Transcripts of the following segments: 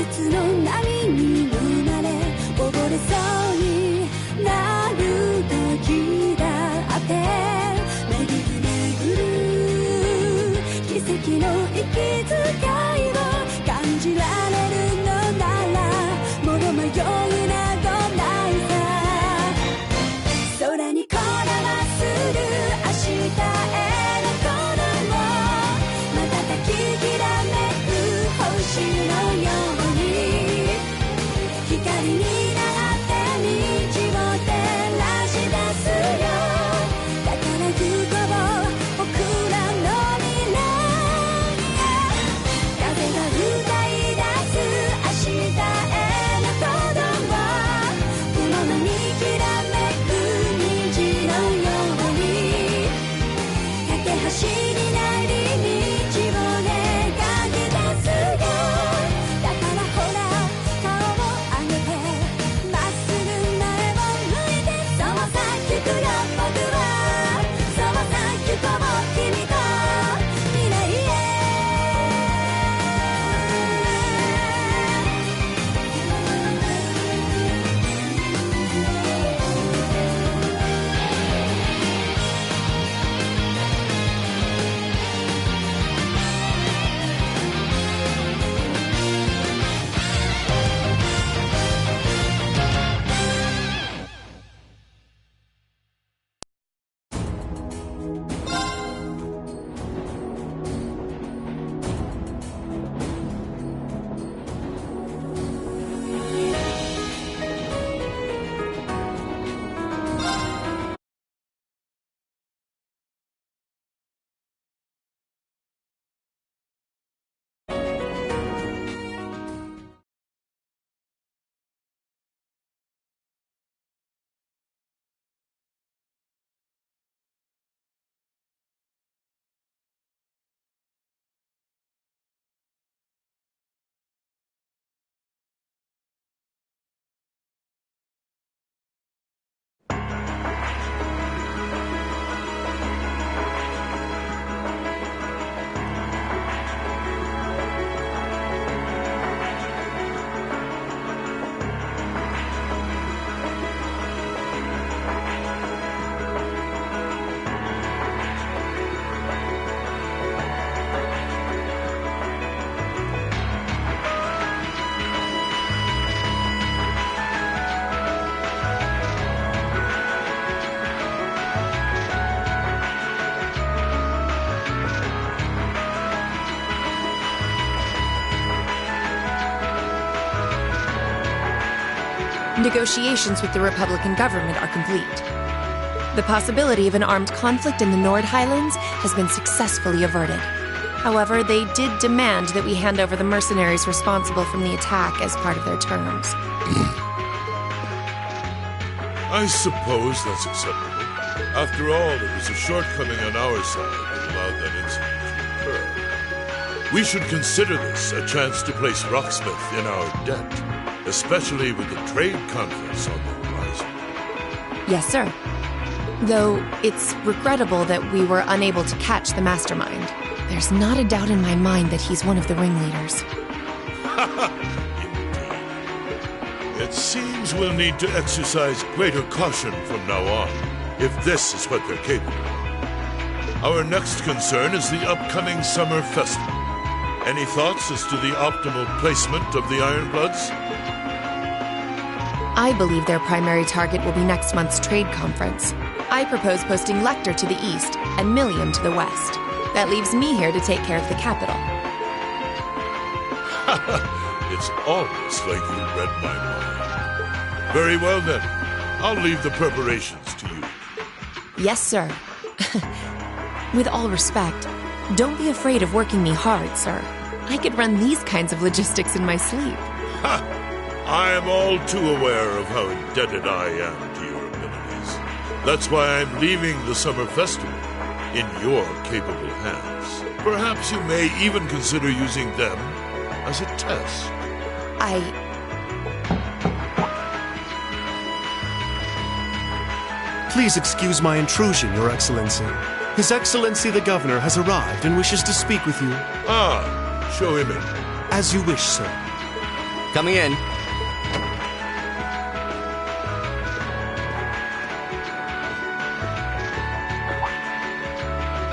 節の波に飲まれ溺れそうになる時だって巡る巡る奇跡の息遣いを感じられるのならもろ迷いなどないさ空にこだまする明日への鼓動瞬ききらめく星のように光になって道を照らし出すよだから行こう僕らの未来風が歌い出す明日への鼓動この目にきらめく虹のように架け橋になりNegotiations with the Republican government are complete. The possibility of an armed conflict in the Nord Highlands has been successfully averted. However, they did demand that we hand over the mercenaries responsible from the attack as part of their terms. I suppose that's acceptable. After all, it was a shortcoming on our side that allowed that incident to occur. We should consider this a chance to place Rocksmith in our debt. Especially with the trade conference on the horizon. Yes, sir. Though it's regrettable that we were unable to catch the mastermind. There's not a doubt in my mind that he's one of the ringleaders. Indeed. It seems we'll need to exercise greater caution from now on, if this is what they're capable of. Our next concern is the upcoming summer festival. Any thoughts as to the optimal placement of the Ironbloods? I believe their primary target will be next month's trade conference. I propose posting Lecter to the east and Millium to the west. That leaves me here to take care of the capital. It's almost like you read my mind. Very well then. I'll leave the preparations to you. Yes, sir. With all respect, don't be afraid of working me hard, sir. I could run these kinds of logistics in my sleep. Ha! I am all too aware of how indebted I am to your abilities. That's why I'm leaving the summer festival in your capable hands. Perhaps you may even consider using them as a test. Please excuse my intrusion, Your Excellency. His Excellency the Governor has arrived and wishes to speak with you. Ah, show him in. As you wish, sir. Coming in.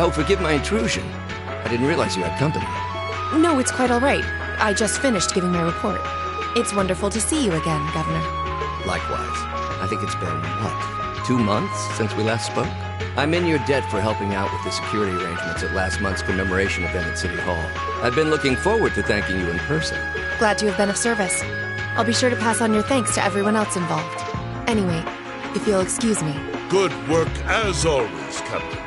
Oh, forgive my intrusion. I didn't realize you had company. No, it's quite all right. I just finished giving my report. It's wonderful to see you again, Governor. Likewise. I think it's been, 2 months since we last spoke? I'm in your debt for helping out with the security arrangements at last month's commemoration event at City Hall. I've been looking forward to thanking you in person. Glad to have been of service. I'll be sure to pass on your thanks to everyone else involved. Anyway, if you'll excuse me. Good work as always, Captain.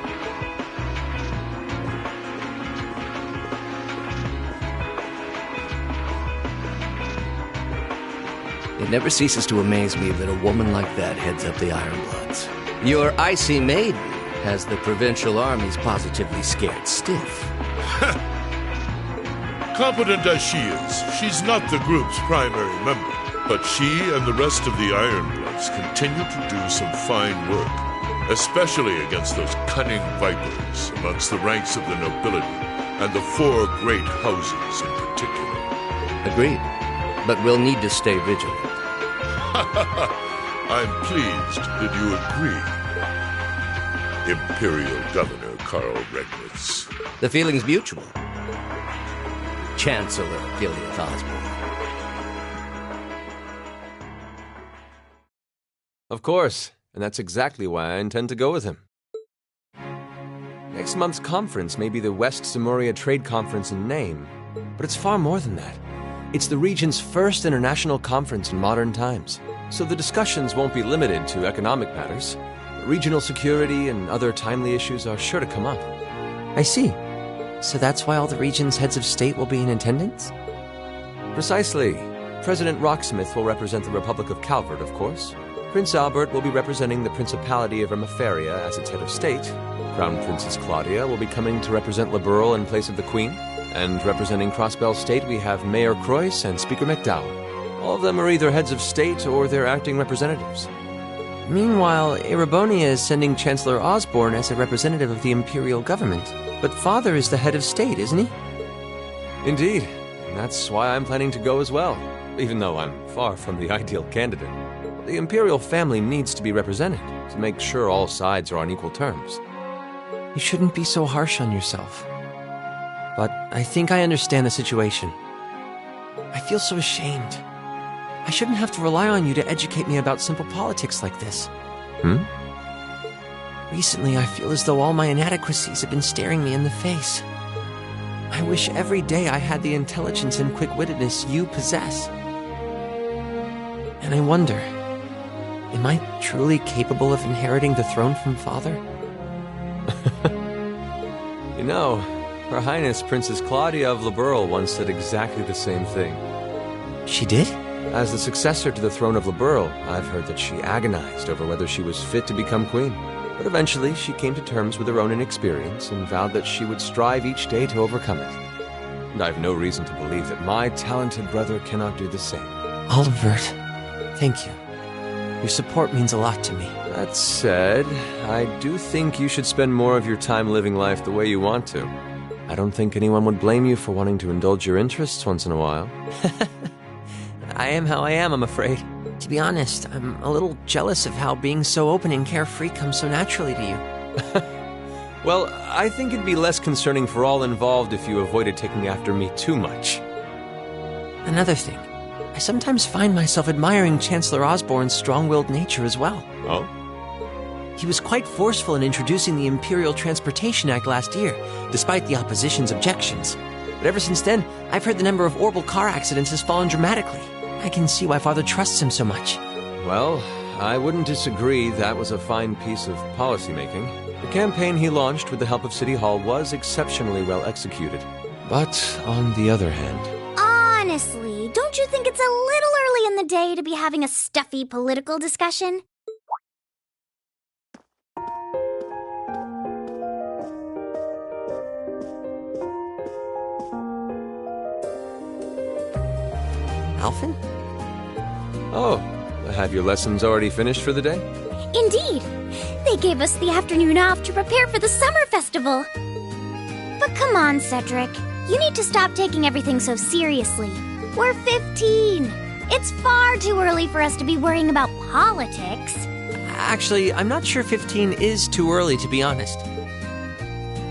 It never ceases to amaze me that a woman like that heads up the Ironbloods. Your icy maiden has the provincial armies positively scared stiff. Competent as she is, she's not the group's primary member. But she and the rest of the Ironbloods continue to do some fine work, especially against those cunning vipers amongst the ranks of the nobility and the 4 great houses in particular. Agreed. But we'll need to stay vigilant. I'm pleased that you agree, Imperial Governor Karl Regnitz. The feeling's mutual. Chancellor Gilead Osborne. Of course, and that's exactly why I intend to go with him. Next month's conference may be the West Samoria Trade Conference in name, but it's far more than that. It's the region's first international conference in modern times, so the discussions won't be limited to economic matters. Regional security and other timely issues are sure to come up. I see. So that's why all the region's heads of state will be in attendance? Precisely. President Rocksmith will represent the Republic of Calvert, of course. Prince Albert will be representing the Principality of Remiferia as its head of state. Crown Princess Claudia will be coming to represent Liberl in place of the Queen. And representing Crossbell State, we have Mayor Croyce and Speaker McDowell. All of them are either heads of state or their acting representatives. Meanwhile, Erebonia is sending Chancellor Osborne as a representative of the Imperial government. But Father is the head of state, isn't he? Indeed. And that's why I'm planning to go as well, even though I'm far from the ideal candidate. The Imperial family needs to be represented to make sure all sides are on equal terms. You shouldn't be so harsh on yourself. But I think I understand the situation. I feel so ashamed. I shouldn't have to rely on you to educate me about simple politics like this. Recently, I feel as though all my inadequacies have been staring me in the face. I wish every day I had the intelligence and quick-wittedness you possess. And I wonder, am I truly capable of inheriting the throne from Father? You know, Her Highness Princess Claudia of Liberl once said exactly the same thing. She did? As the successor to the throne of Liberl, I've heard that she agonized over whether she was fit to become queen. But eventually, she came to terms with her own inexperience and vowed that she would strive each day to overcome it. And I've no reason to believe that my talented brother cannot do the same. Aldebert, thank you. Your support means a lot to me. That said, I do think you should spend more of your time living life the way you want to. I don't think anyone would blame you for wanting to indulge your interests once in a while. I am how I am, I'm afraid. To be honest, I'm a little jealous of how being so open and carefree comes so naturally to you. Well, I think it'd be less concerning for all involved if you avoided taking after me too much. Another thing, I sometimes find myself admiring Chancellor Osborne's strong-willed nature as well. Oh? He was quite forceful in introducing the Imperial Transportation Act last year, despite the opposition's objections. But ever since then, I've heard the number of Orbital car accidents has fallen dramatically. I can see why Father trusts him so much. Well, I wouldn't disagree that was a fine piece of policymaking. The campaign he launched with the help of City Hall was exceptionally well executed. But on the other hand... Honestly, don't you think it's a little early in the day to be having a stuffy political discussion? Alphen? Oh, have your lessons already finished for the day? Indeed. They gave us the afternoon off to prepare for the summer festival. But come on, Cedric. You need to stop taking everything so seriously. We're 15. It's far too early for us to be worrying about politics. Actually, I'm not sure 15 is too early, to be honest.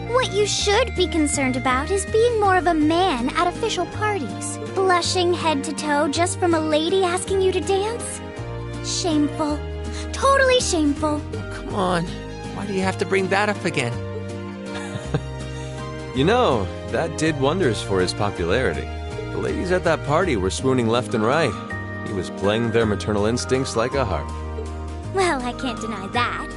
What you should be concerned about is being more of a man at official parties. Blushing head to toe just from a lady asking you to dance? Shameful. Totally shameful. Oh, come on. Why do you have to bring that up again? You know, that did wonders for his popularity. The ladies at that party were swooning left and right. He was playing their maternal instincts like a harp. Well, I can't deny that.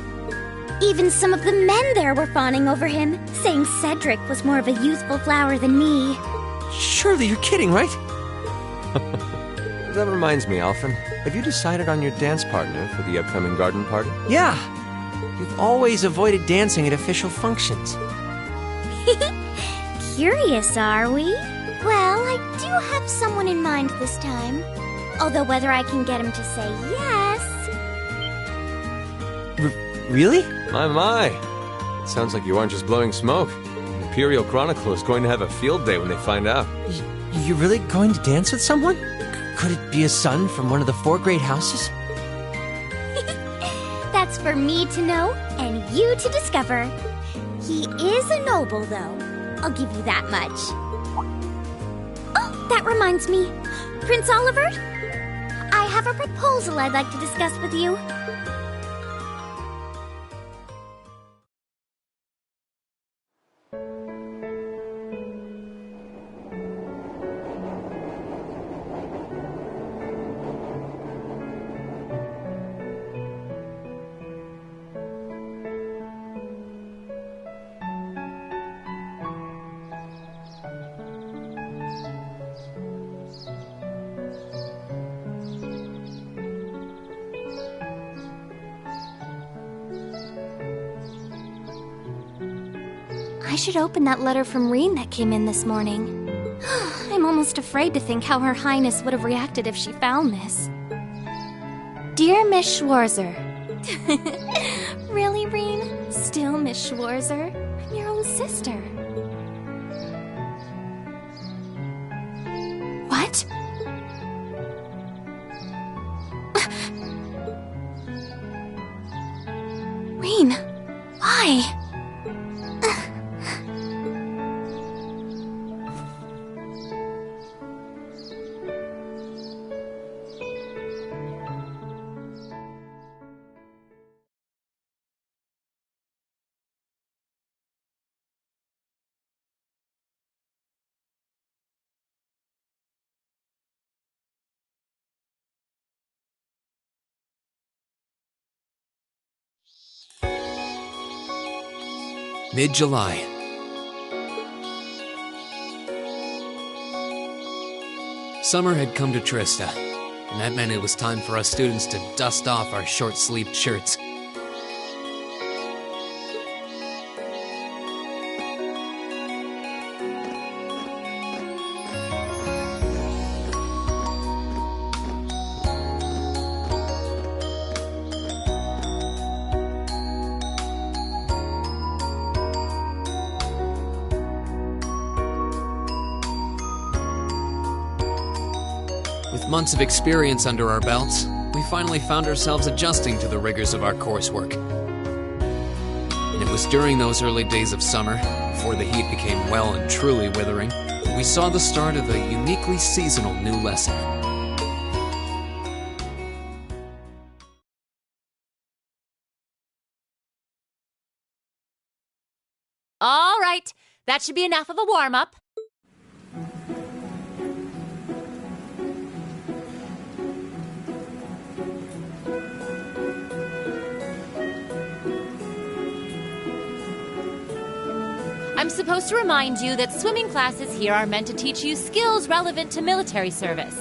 Even some of the men there were fawning over him, saying Cedric was more of a youthful flower than me. Surely you're kidding, right? That reminds me, Alphen. Have you decided on your dance partner for the upcoming garden party? Yeah. You've always avoided dancing at official functions. Curious, are we? Well, I do have someone in mind this time. Although whether I can get him to say yes... Really? My. It sounds like you aren't just blowing smoke. The Imperial Chronicle is going to have a field day when they find out. You're really going to dance with someone? Could it be a son from one of the 4 great houses? That's for me to know and you to discover. He is a noble, though. I'll give you that much. Oh, that reminds me. Prince Oliver? I have a proposal I'd like to discuss with you. I should open that letter from Reen that came in this morning. I'm almost afraid to think how Her Highness would have reacted if she found this. Dear Miss Schwarzer. Really, Reen? Still Miss Schwarzer? I'm your own sister. What? Reen, why? Mid-July. Summer had come to Trista, and that meant it was time for us students to dust off our short-sleeved shirts. With months of experience under our belts, we finally found ourselves adjusting to the rigors of our coursework. And it was during those early days of summer, before the heat became well and truly withering, we saw the start of a uniquely seasonal new lesson. All right, that should be enough of a warm-up. I'm supposed to remind you that swimming classes here are meant to teach you skills relevant to military service.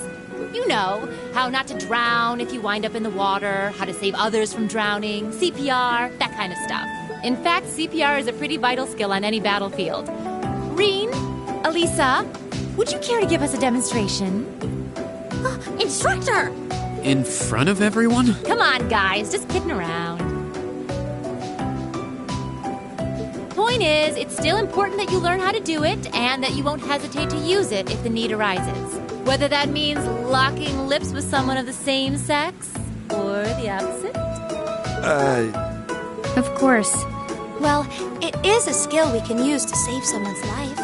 You know, how not to drown if you wind up in the water, how to save others from drowning, CPR, that kind of stuff. In fact, CPR is a pretty vital skill on any battlefield. Reen, Elisa, would you care to give us a demonstration? Instructor! In front of everyone? Come on, guys, just kidding around. Point is, it's still important that you learn how to do it and that you won't hesitate to use it if the need arises. Whether that means locking lips with someone of the same sex or the opposite? Of course. Well, it is a skill we can use to save someone's life.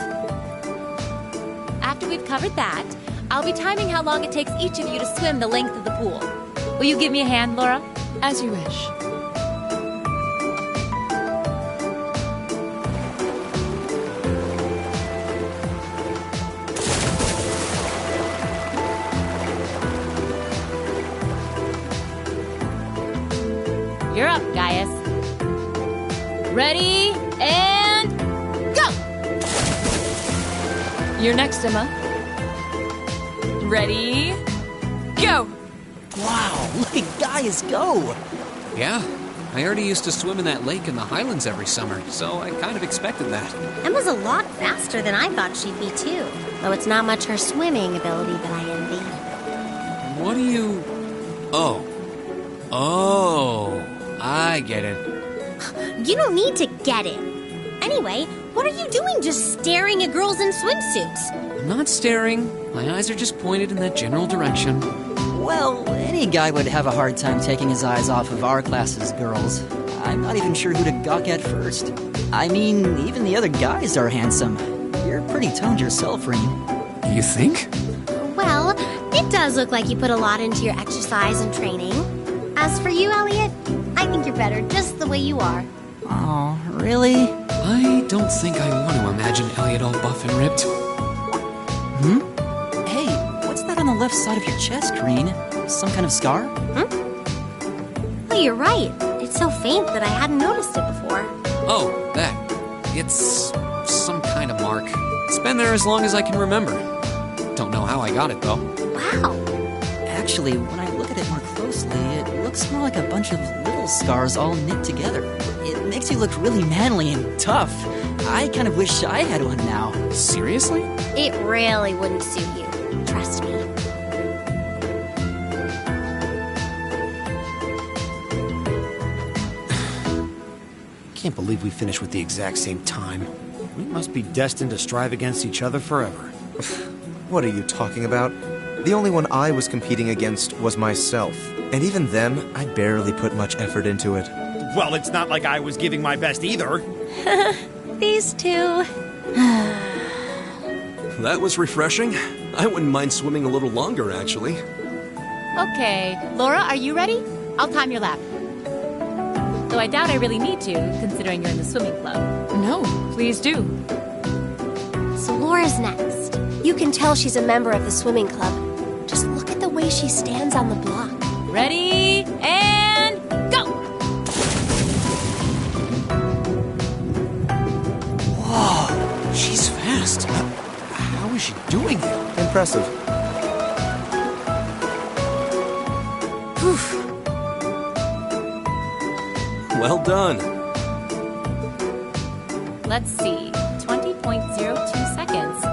After we've covered that, I'll be timing how long it takes each of you to swim the length of the pool. Will you give me a hand, Laura? As you wish. You're up, Gaius. Ready, and go! You're next, Emma. Ready, go! Wow, look at Gaius go! Yeah, I already used to swim in that lake in the Highlands every summer, so I kind of expected that. Emma's a lot faster than I thought she'd be, too. Though it's not much her swimming ability that I envy. What do you... Oh, I get it. You don't need to get it. Anyway, what are you doing just staring at girls in swimsuits? I'm not staring. My eyes are just pointed in that general direction. Well, any guy would have a hard time taking his eyes off of our class's girls. I'm not even sure who to gawk at first. I mean, even the other guys are handsome. You're pretty toned yourself, Reem. You think? Well, it does look like you put a lot into your exercise and training. As for you, Elliot, I think you're better just the way you are. Oh, really? I don't think I want to imagine Elliot all buff and ripped. Hey, what's that on the left side of your chest, Green? Some kind of scar? Oh, you're right. It's so faint that I hadn't noticed it before. Oh, that. It's some kind of mark. It's been there as long as I can remember. Don't know how I got it, though. Wow. Actually, when I look at it more closely, it looks more like a bunch of little scars all knit together. It makes you look really manly and tough. I kind of wish I had one now. Seriously? It really wouldn't suit you. Trust me. Can't believe we finished with the exact same time. We must be destined to strive against each other forever. What are you talking about? The only one I was competing against was myself. And even then, I barely put much effort into it. Well, it's not like I was giving my best either. These two. That was refreshing. I wouldn't mind swimming a little longer, actually. Okay, Laura, are you ready? I'll time your lap. Though I doubt I really need to, considering you're in the swimming club. No, please do. So Laura's next. You can tell she's a member of the swimming club. Just look at the way she stands on the block. Ready, and go! Whoa, she's fast. How is she doing it? Impressive. Well done. Let's see, 20.02 seconds.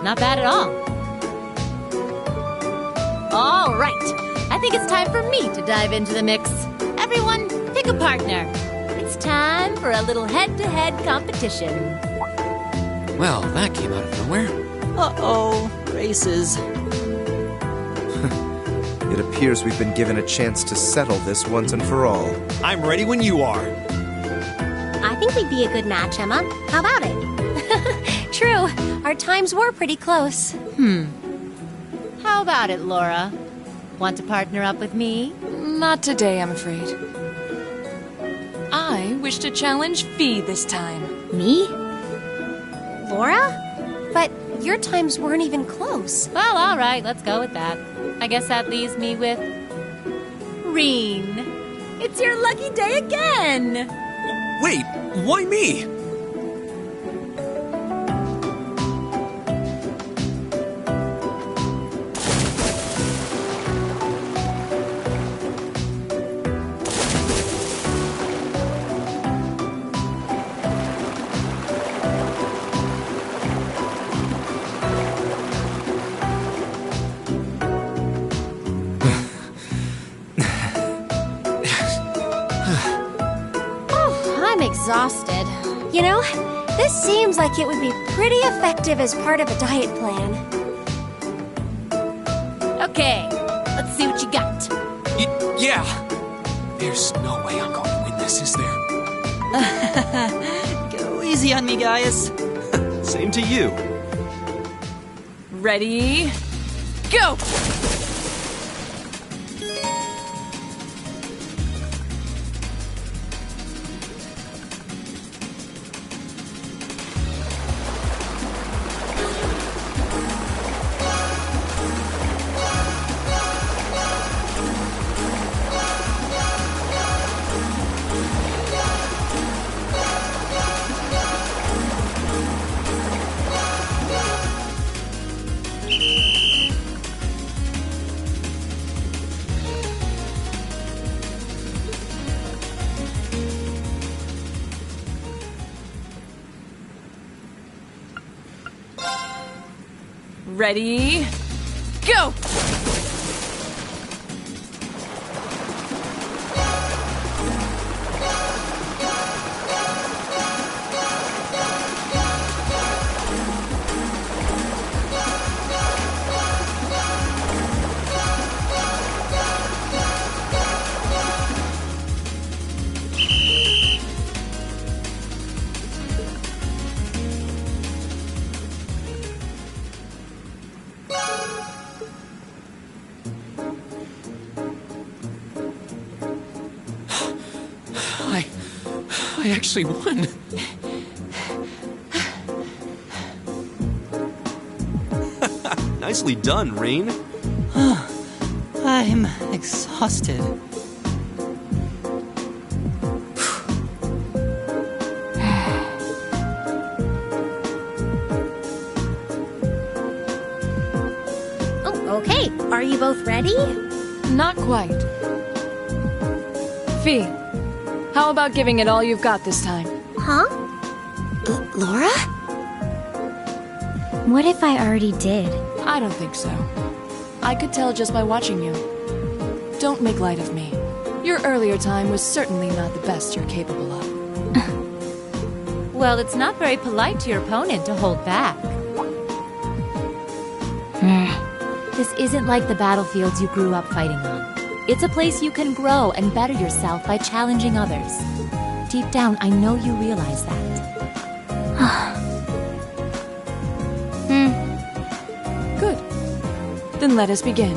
Not bad at all. All right, I think it's time for me to dive into the mix. Everyone, pick a partner. It's time for a little head-to-head competition. Well, that came out of nowhere. Uh-oh, races. It appears we've been given a chance to settle this once and for all. I'm ready when you are. I think we'd be a good match, Emma. How about it? True, our times were pretty close. How about it, Laura? Want to partner up with me? Not today, I'm afraid. I wish to challenge Fee this time. Me? Laura? But your times weren't even close. Well, all right, let's go with that. I guess that leaves me with Reen. It's your lucky day again. Wait, why me? Exhausted. You know, this seems like it would be pretty effective as part of a diet plan. Okay, let's see what you got. Yeah. There's no way I'm going to win this, is there? Go easy on me, Gaius. Same to you. Ready? Go! Ready? Go! I actually won. Nicely done, Rain. I'm exhausted. Oh, okay. Are you both ready? Not quite. Fee, how about giving it all you've got this time? Huh? Laura? What if I already did? I don't think so. I could tell just by watching you. Don't make light of me. Your earlier time was certainly not the best you're capable of. Well, it's not very polite to your opponent to hold back. This isn't like the battlefields you grew up fighting on. It's a place you can grow and better yourself by challenging others. Deep down, I know you realize that. Good. Then let us begin.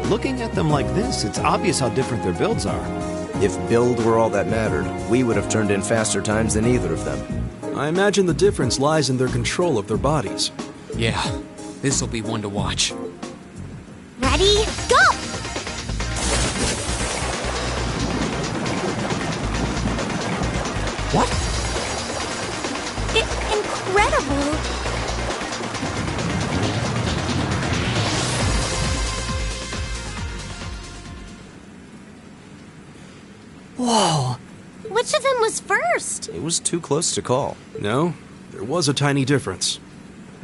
Looking at them like this, it's obvious how different their builds are. If build were all that mattered, we would have turned in faster times than either of them. I imagine the difference lies in their control of their bodies. Yeah, this'll be one to watch. Ready? Go! What? Incredible! Whoa! Which of them was first? It was too close to call. No, there was a tiny difference.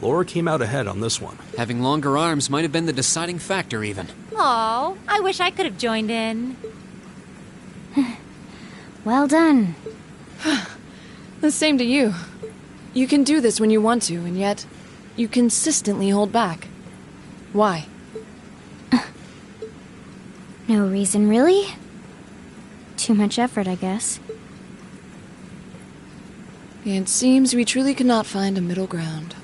Laura came out ahead on this one. Having longer arms might have been the deciding factor, even. Aw, I wish I could have joined in. Well done. The same to you. You can do this when you want to, and yet you consistently hold back. Why? No reason, really? Too much effort, I guess. It seems we truly cannot find a middle ground.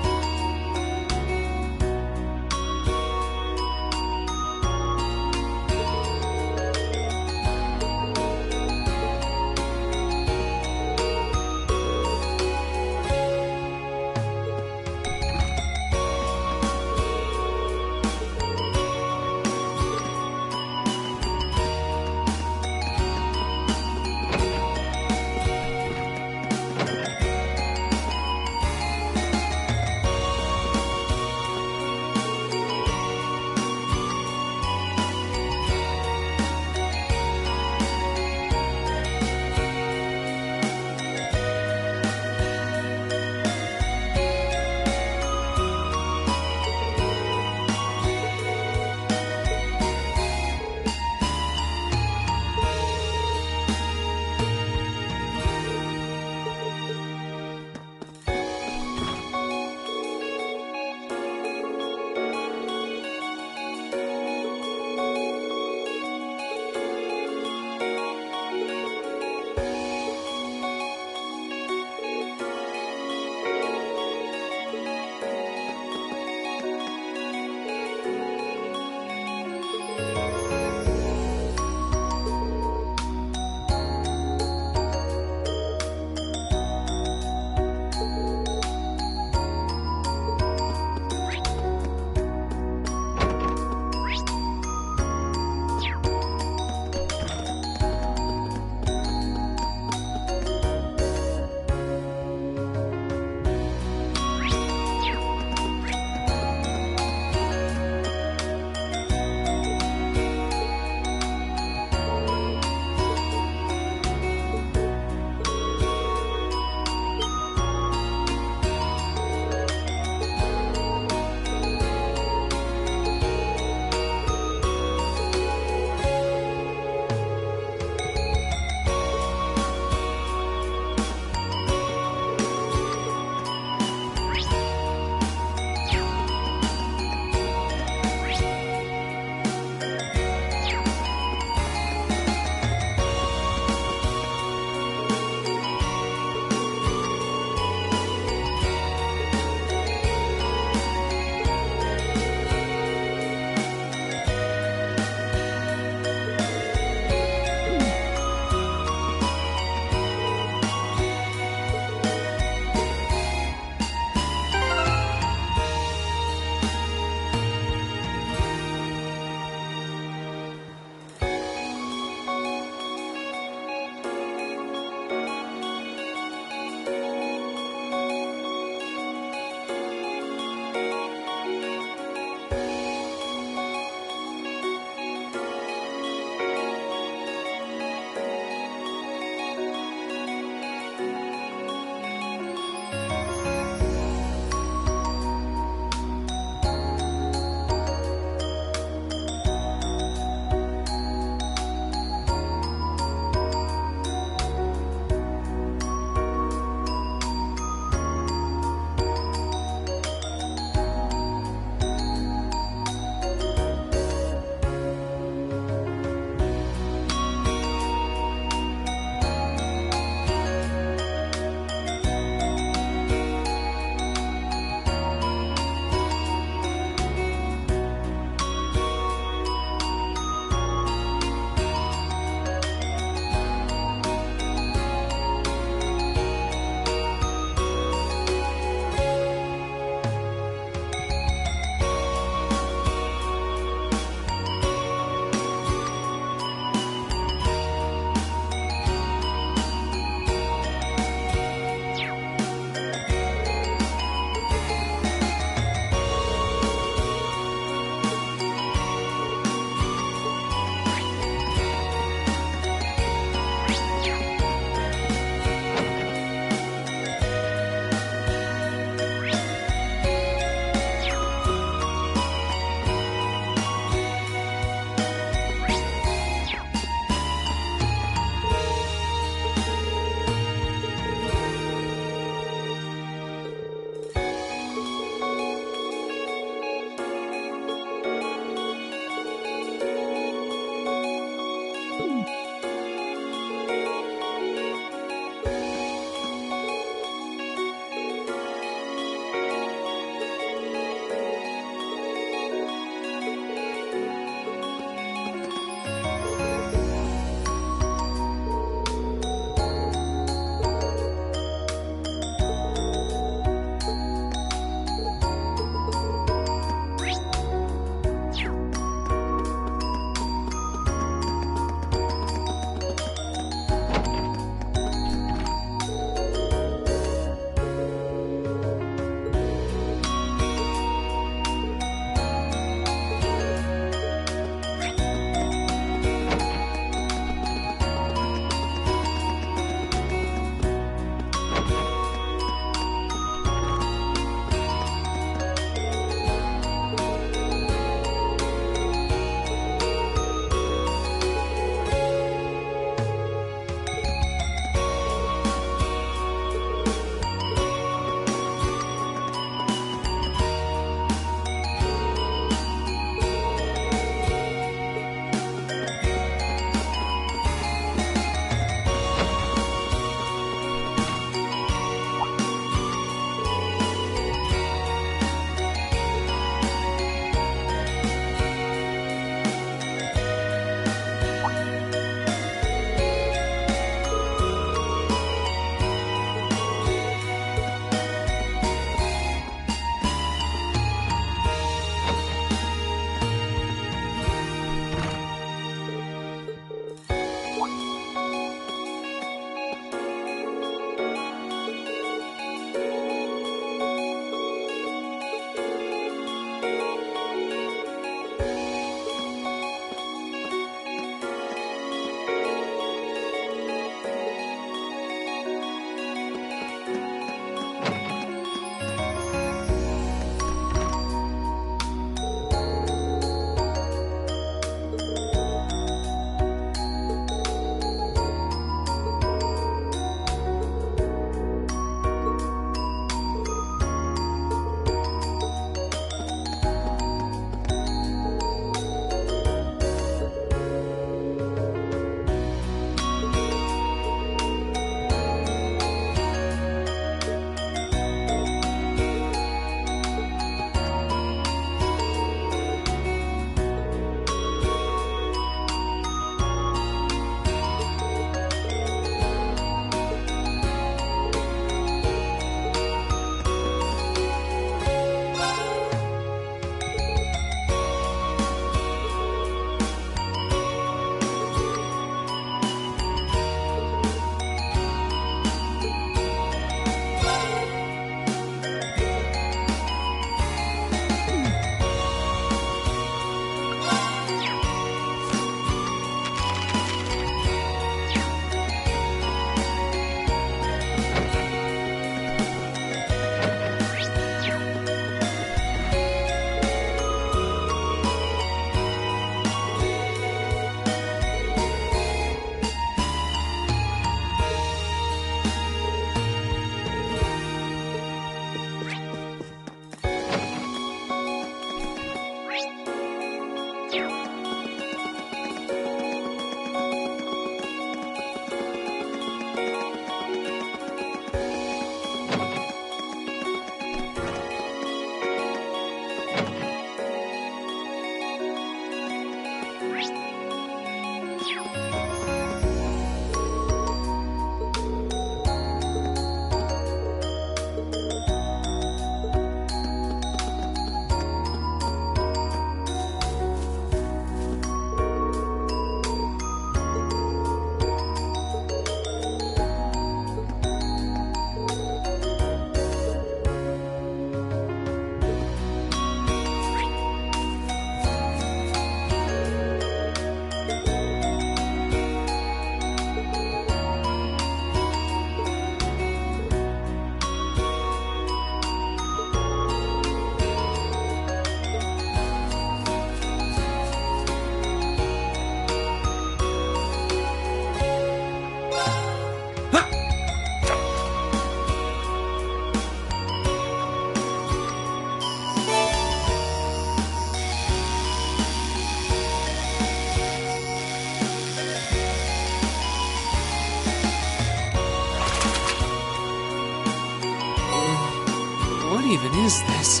even is this?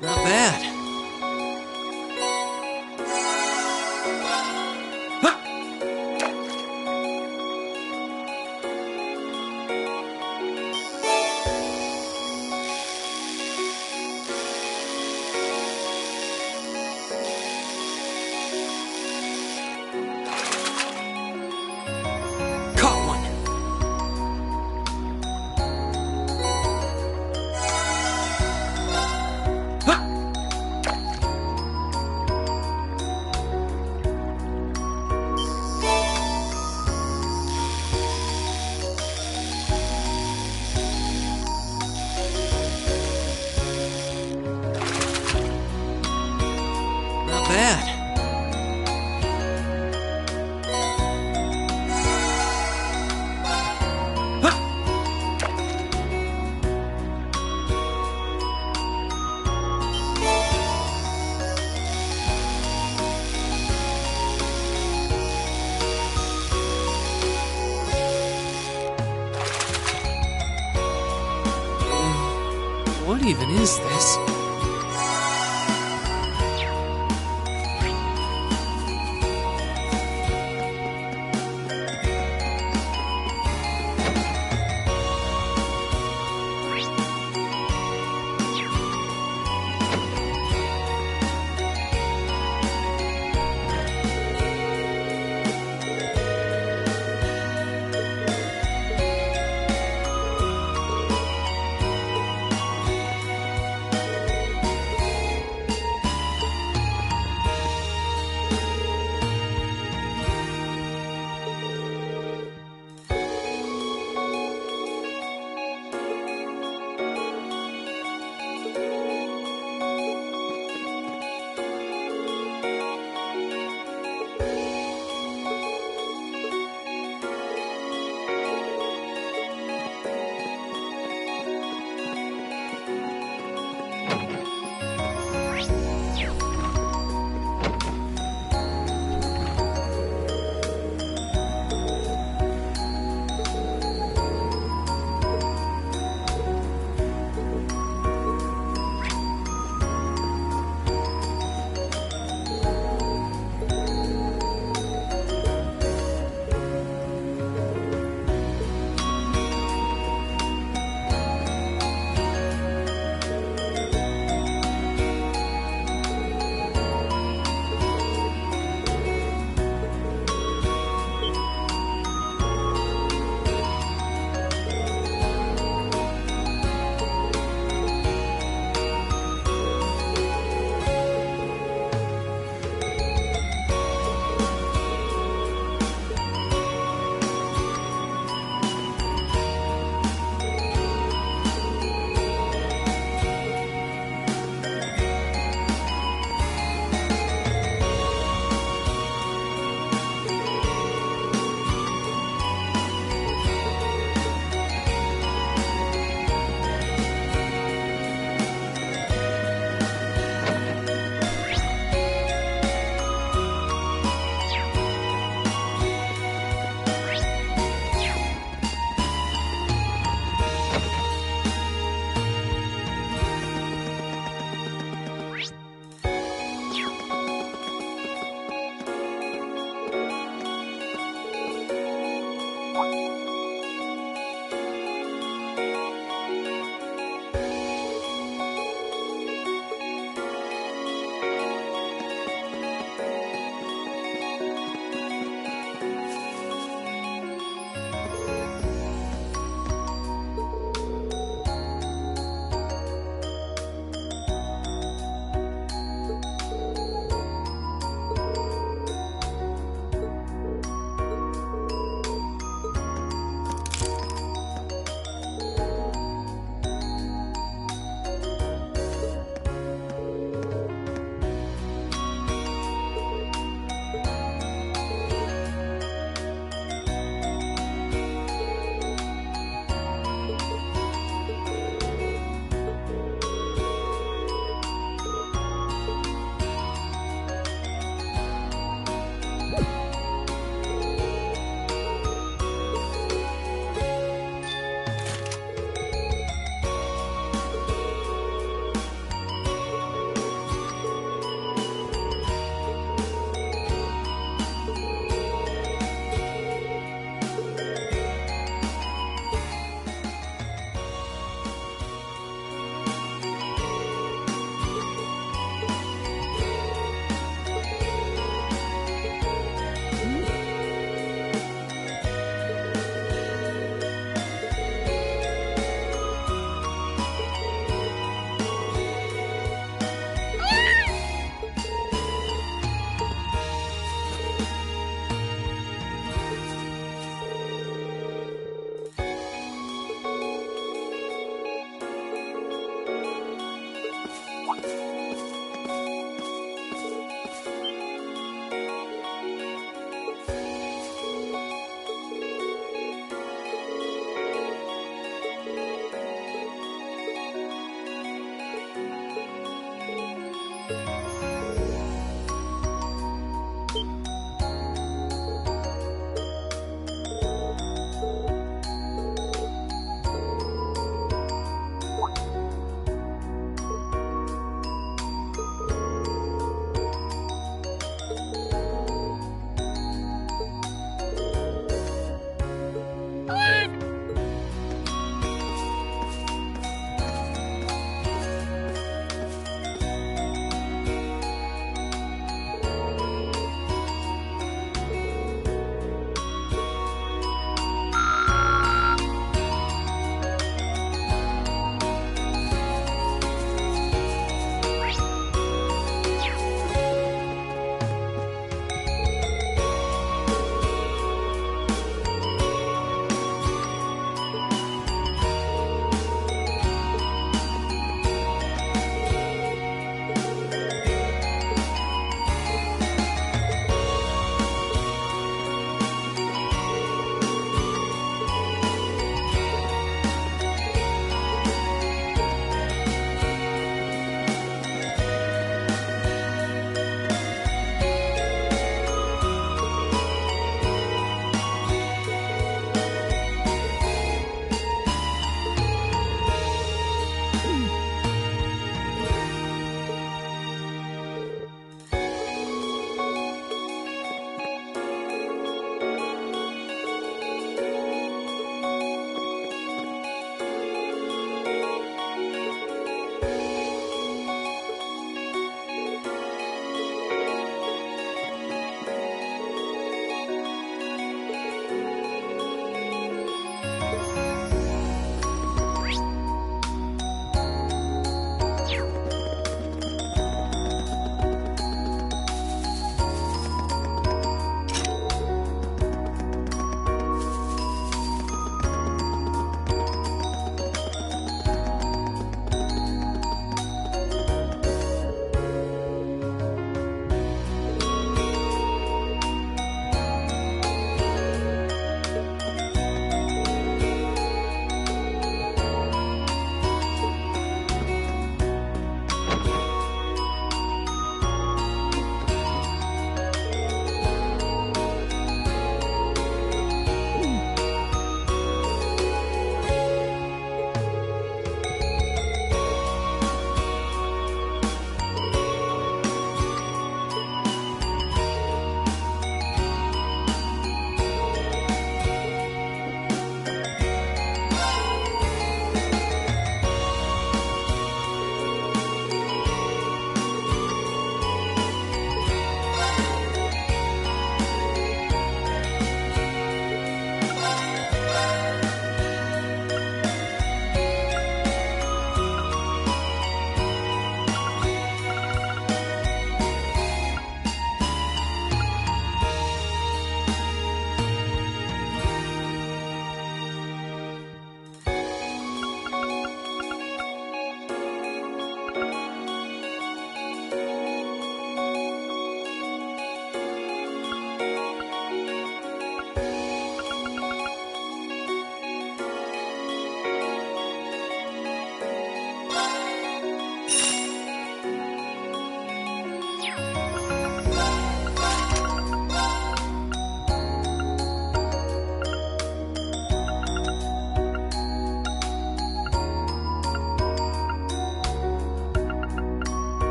Not bad. Caught one. Not bad. What even is this?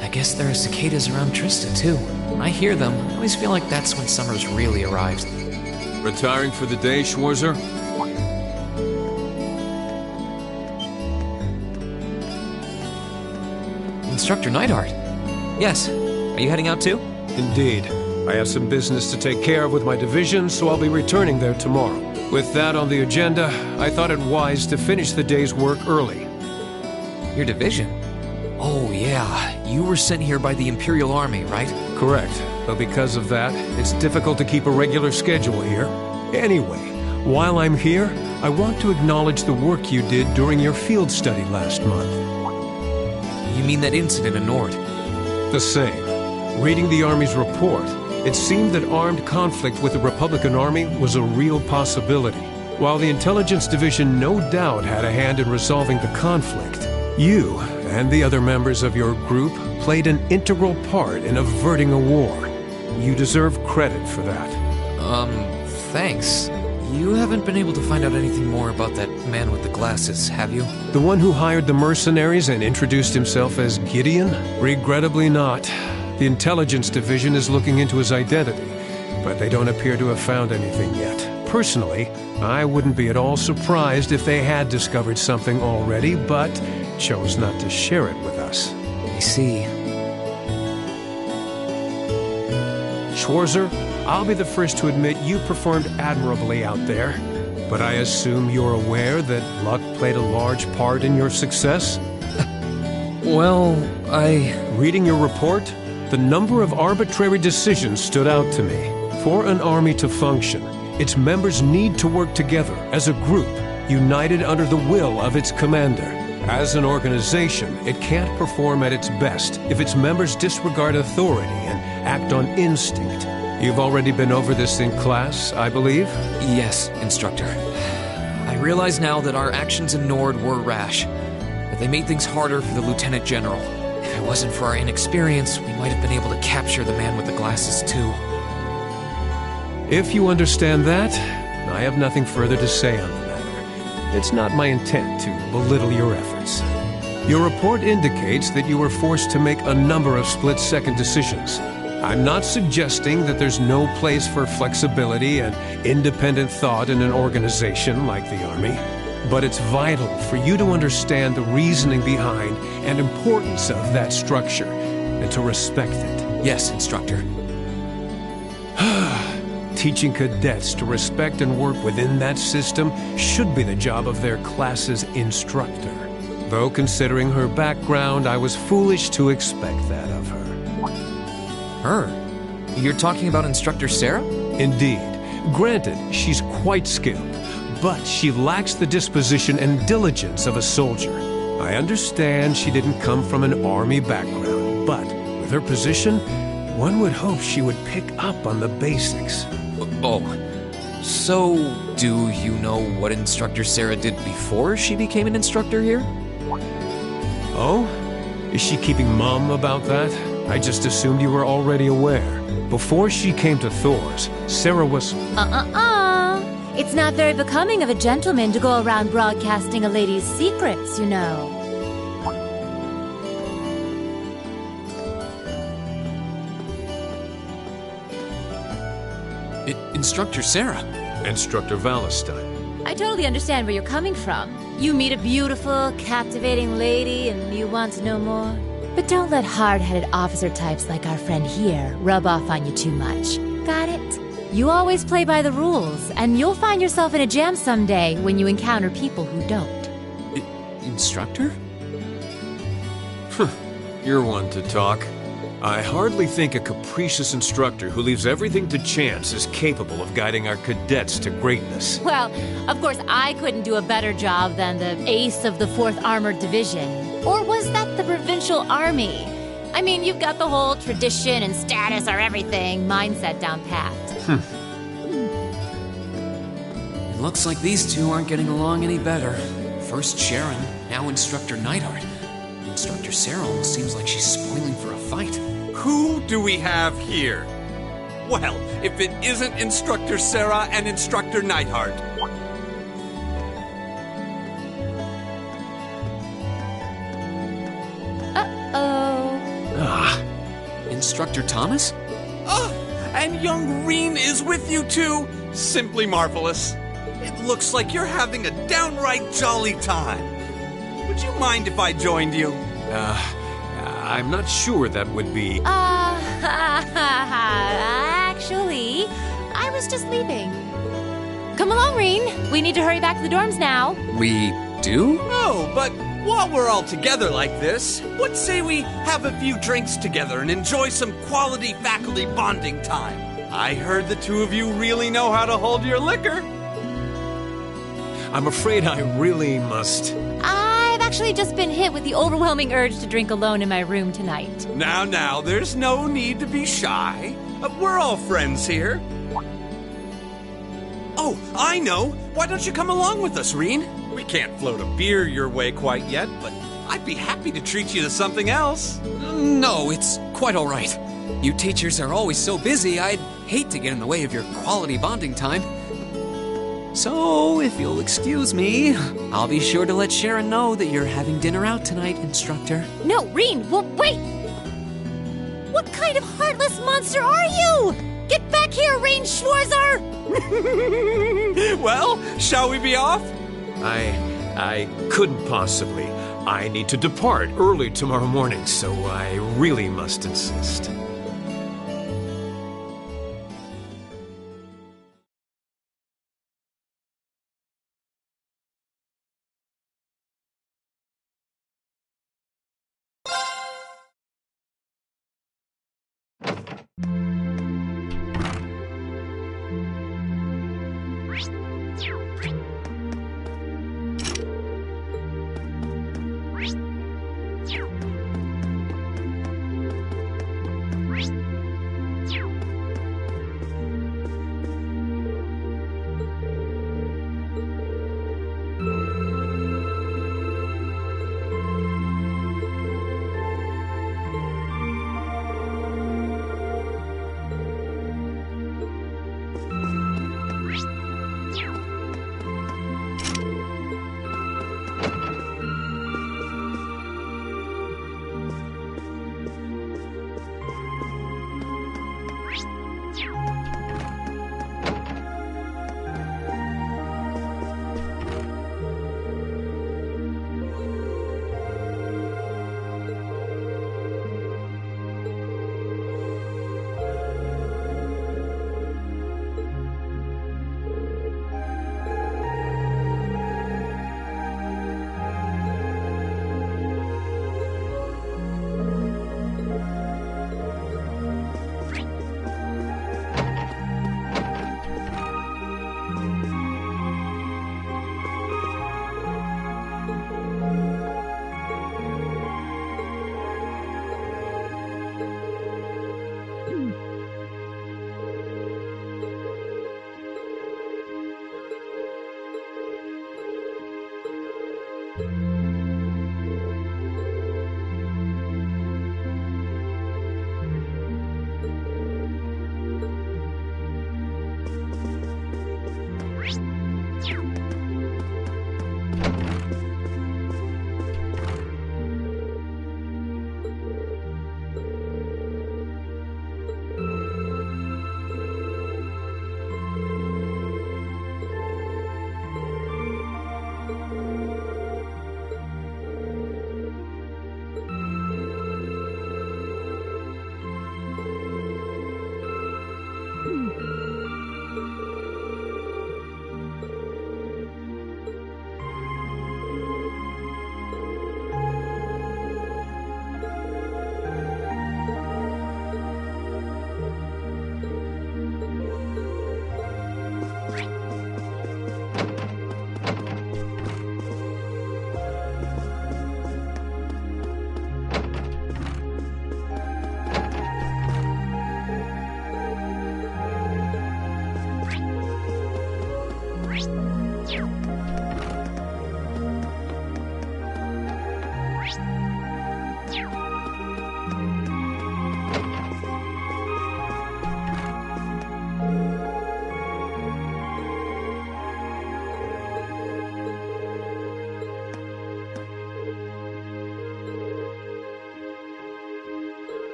I guess there are cicadas around Trista, too. When I hear them, I always feel like that's when summer's really arrived. Retiring for the day, Schwarzer? Instructor Neidhart. Yes. Are you heading out too? Indeed. I have some business to take care of with my division, so I'll be returning there tomorrow. With that on the agenda, I thought it wise to finish the day's work early. Your division? Oh, yeah. You were sent here by the Imperial Army, right? Correct. But because of that, it's difficult to keep a regular schedule here. Anyway, while I'm here, I want to acknowledge the work you did during your field study last month. You mean that incident in Nord? The same. Reading the Army's report, it seemed that armed conflict with the Republican Army was a real possibility. While the Intelligence Division no doubt had a hand in resolving the conflict, you and the other members of your group played an integral part in averting a war. You deserve credit for that. Thanks. You haven't been able to find out anything more about that man with the glasses, have you? The one who hired the mercenaries and introduced himself as Gideon? Regrettably not. The Intelligence Division is looking into his identity, but they don't appear to have found anything yet. Personally, I wouldn't be at all surprised if they had discovered something already, but chose not to share it with us. I see. Schwarzer, I'll be the first to admit you performed admirably out there, but I assume you're aware that luck played a large part in your success? Well, Reading your report, the number of arbitrary decisions stood out to me. For an army to function, its members need to work together as a group, united under the will of its commander. As an organization, it can't perform at its best if its members disregard authority and act on instinct. You've already been over this in class, I believe? Yes, Instructor. I realize now that our actions in Nord were rash, but they made things harder for the Lieutenant General. If it wasn't for our inexperience, we might have been able to capture the man with the glasses too. If you understand that, I have nothing further to say on the matter. It's not my intent to belittle your efforts. Your report indicates that you were forced to make a number of split-second decisions. I'm not suggesting that there's no place for flexibility and independent thought in an organization like the Army, but it's vital for you to understand the reasoning behind and importance of that structure, and to respect it. Yes, Instructor. Teaching cadets to respect and work within that system should be the job of their class's instructor. Though considering her background, I was foolish to expect that of her. Her? You're talking about Instructor Sarah? Indeed. Granted, she's quite skilled, but she lacks the disposition and diligence of a soldier. I understand she didn't come from an army background, but with her position, one would hope she would pick up on the basics. Oh, so do you know what Instructor Sarah did before she became an instructor here? Oh? Is she keeping mum about that? I just assumed you were already aware. Before she came to Thor's, Sarah was... It's not very becoming of a gentleman to go around broadcasting a lady's secrets, you know. Instructor Sarah. Instructor Valentine. I totally understand where you're coming from. You meet a beautiful, captivating lady and you want to know more. But don't let hard-headed officer types like our friend here rub off on you too much. Got it? You always play by the rules, and you'll find yourself in a jam someday when you encounter people who don't. Instructor? You're one to talk. I hardly think a capricious instructor who leaves everything to chance is capable of guiding our cadets to greatness. Well, of course, I couldn't do a better job than the ace of the 4th Armored Division. Or was that the Provincial Army? I mean, you've got the whole tradition and status are everything mindset down pat. It looks like these two aren't getting along any better. First Sharon, now Instructor Neidhart. Instructor Sarah almost seems like she's spoiling for a fight. Who do we have here? Well, if it isn't Instructor Sarah and Instructor Neidhart. Instructor Thomas? Oh, and young Reen is with you too. Simply marvelous. It looks like you're having a downright jolly time. Would you mind if I joined you? I'm not sure that would be... Actually, I was just leaving. Come along, Reen. We need to hurry back to the dorms now. We do? Oh, but while we're all together like this, what say we have a few drinks together and enjoy some quality faculty bonding time? I heard the two of you really know how to hold your liquor. I'm afraid I really must... I've actually just been hit with the overwhelming urge to drink alone in my room tonight. Now, there's no need to be shy. We're all friends here. Oh, I know. Why don't you come along with us, Reen? We can't float a beer your way quite yet, but I'd be happy to treat you to something else. No, it's quite all right. You teachers are always so busy, I'd hate to get in the way of your quality bonding time. So, if you'll excuse me, I'll be sure to let Sharon know that you're having dinner out tonight, Instructor. No, Reen, well, wait! What kind of heartless monster are you? Get back here, Reen Schwarzer! Well, shall we be off? I couldn't possibly. I need to depart early tomorrow morning, so I really must insist.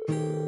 you.